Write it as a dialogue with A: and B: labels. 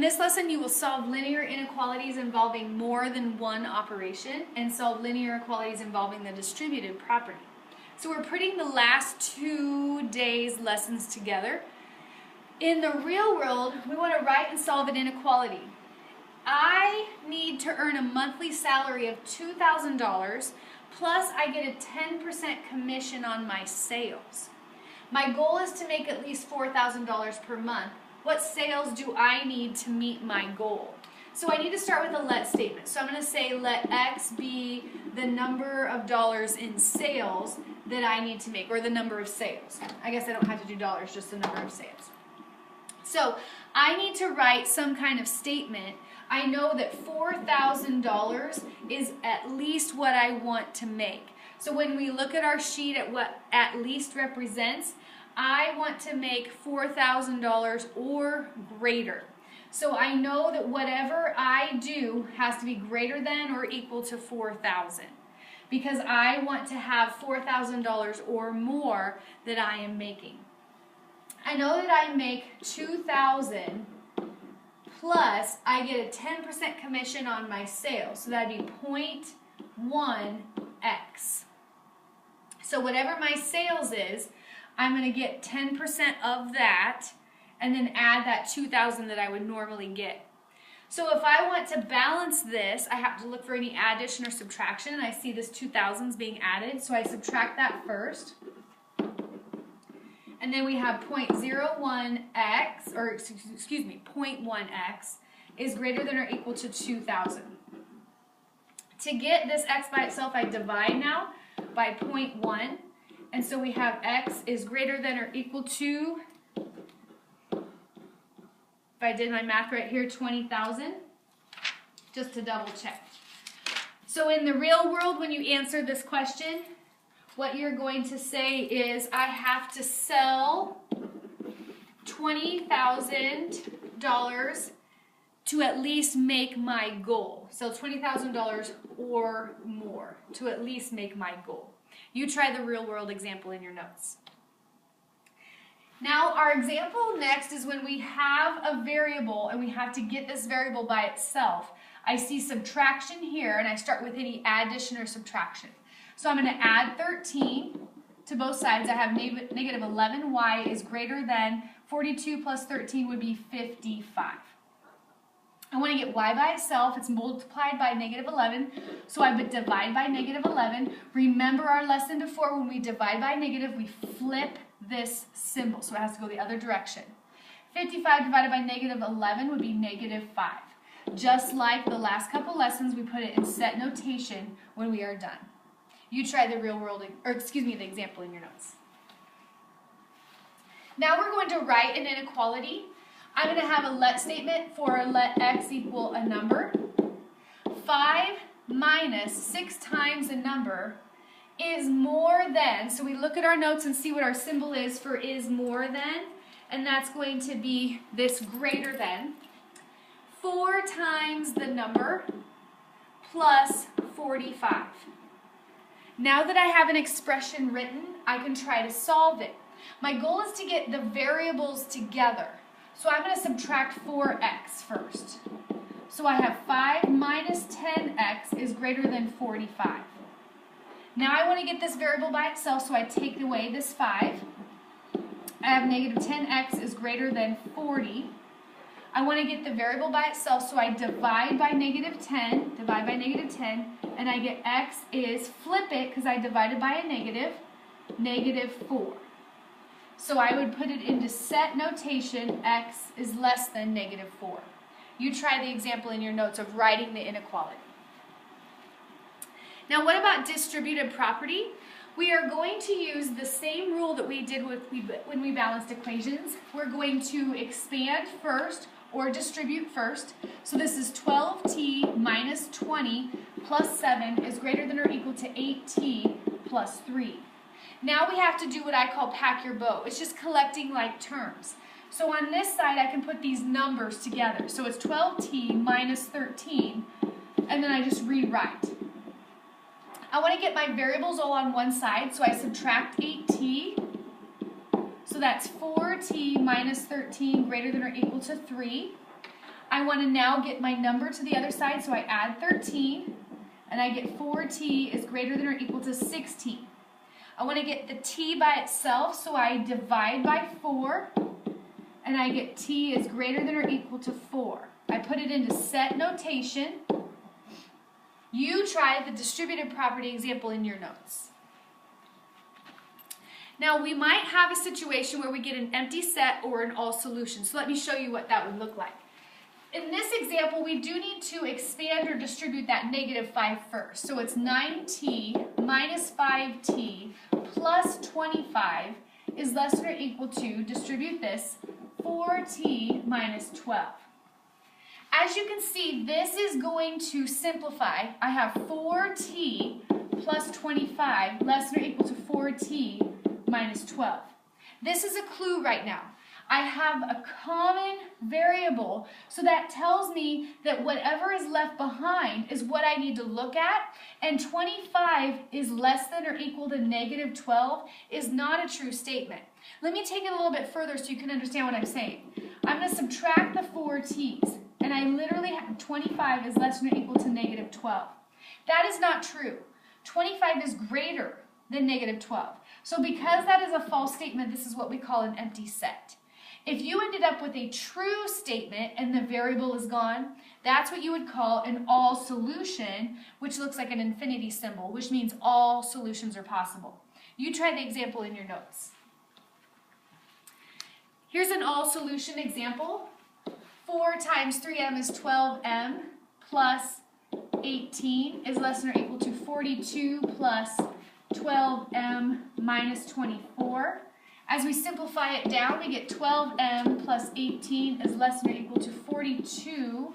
A: this lesson, you will solve linear inequalities involving more than one operation and solve linear inequalities involving the distributed property. So we're putting the last 2 days' lessons together. In the real world, we want to write and solve an inequality. I need to earn a monthly salary of $2,000, plus I get a 10% commission on my sales. My goal is to make at least $4,000 per month. What sales do I need to meet my goal? So I need to start with a let statement. So I'm going to say let X be the number of dollars in sales that I need to make, or the number of sales. I guess I don't have to do dollars, just the number of sales. So I need to write some kind of statement. I know that $4,000 is at least what I want to make. So when we look at our sheet at what at least represents, I want to make $4,000 or greater. So I know that whatever I do has to be greater than or equal to $4,000, because I want to have $4,000 or more that I am making. I know that I make $2,000 plus I get a 10% commission on my sales, so that'd be 0.1x. So whatever my sales is, I'm going to get 10% of that and then add that $2,000 that I would normally get. So if I want to balance this, I have to look for any addition or subtraction, and I see this 2,000s being added, so I subtract that first. And then we have 0.01x, or excuse me, 0.1x is greater than or equal to 2,000. To get this x by itself, I divide now by 0.1. And so we have x is greater than or equal to, if I did my math right here, 20,000, just to double check. So in the real world, when you answer this question, what you're going to say is, I have to sell $20,000 to at least make my goal. So $20,000 or more to at least make my goal. You try the real world example in your notes. Now our example next is when we have a variable and we have to get this variable by itself. I see subtraction here and I start with any addition or subtraction. So I'm going to add 13 to both sides. I have negative 11y is greater than 42 plus 13 would be 55. I want to get y by itself. It's multiplied by negative 11, so I would divide by negative 11. Remember our lesson before, when we divide by negative, we flip this symbol, so it has to go the other direction. 55 divided by negative 11 would be negative 5. Just like the last couple lessons, we put it in set notation when we are done. You try the real world, or excuse me, the example in your notes. Now we're going to write an inequality. I'm going to have a let statement for let x equal a number. 5 minus 6 times a number is more than, so we look at our notes and see what our symbol is for is more than, and that's going to be this greater than, 4 times the number plus 45. Now that I have an expression written, I can try to solve it. My goal is to get the variables together. So I'm going to subtract 4x first. So I have 5 minus 10x is greater than 45. Now I want to get this variable by itself, so I take away this 5. I have negative 10x is greater than 40. I want to get the variable by itself, so I divide by negative 10, and I get x is, flip it, because I divided by a negative 4. So I would put it into set notation, x is less than negative 4. You try the example in your notes of writing the inequality. Now what about distributed property? We are going to use the same rule that we did when we balanced equations. We're going to expand first, or distribute first. So this is 12t minus 20 plus 7 is greater than or equal to 8t plus 3. Now we have to do what I call pack your bow. It's just collecting like terms. So on this side I can put these numbers together. So it's 12t minus 13, and then I just rewrite. I want to get my variables all on one side, so I subtract 8t. So that's 4t minus 13 greater than or equal to 3. I want to now get my number to the other side, so I add 13, and I get 4t is greater than or equal to 16. I want to get the t by itself, so I divide by 4, and I get t is greater than or equal to 4. I put it into set notation. You try the distributive property example in your notes. Now, we might have a situation where we get an empty set or an all solution. So let me show you what that would look like. In this example, we do need to expand or distribute that negative 5 first. So it's 9t minus 5t plus 25 is less than or equal to, distribute this, 4t minus 12. As you can see, this is going to simplify. I have 4t plus 25 less than or equal to 4t minus 12. This is a clue right now. I have a common variable, so that tells me that whatever is left behind is what I need to look at, and 25 is less than or equal to negative 12 is not a true statement. Let me take it a little bit further so you can understand what I'm saying. I'm going to subtract the 4 t's, and I literally have 25 is less than or equal to negative 12. That is not true. 25 is greater than negative 12. So because that is a false statement, this is what we call an empty set. If you ended up with a true statement and the variable is gone, that's what you would call an all solution, which looks like an infinity symbol, which means all solutions are possible. You try the example in your notes. Here's an all solution example. 4 times 3m is 12m plus 18 is less than or equal to 42 plus 12m minus 24. As we simplify it down, we get 12m plus 18 is less than or equal to 42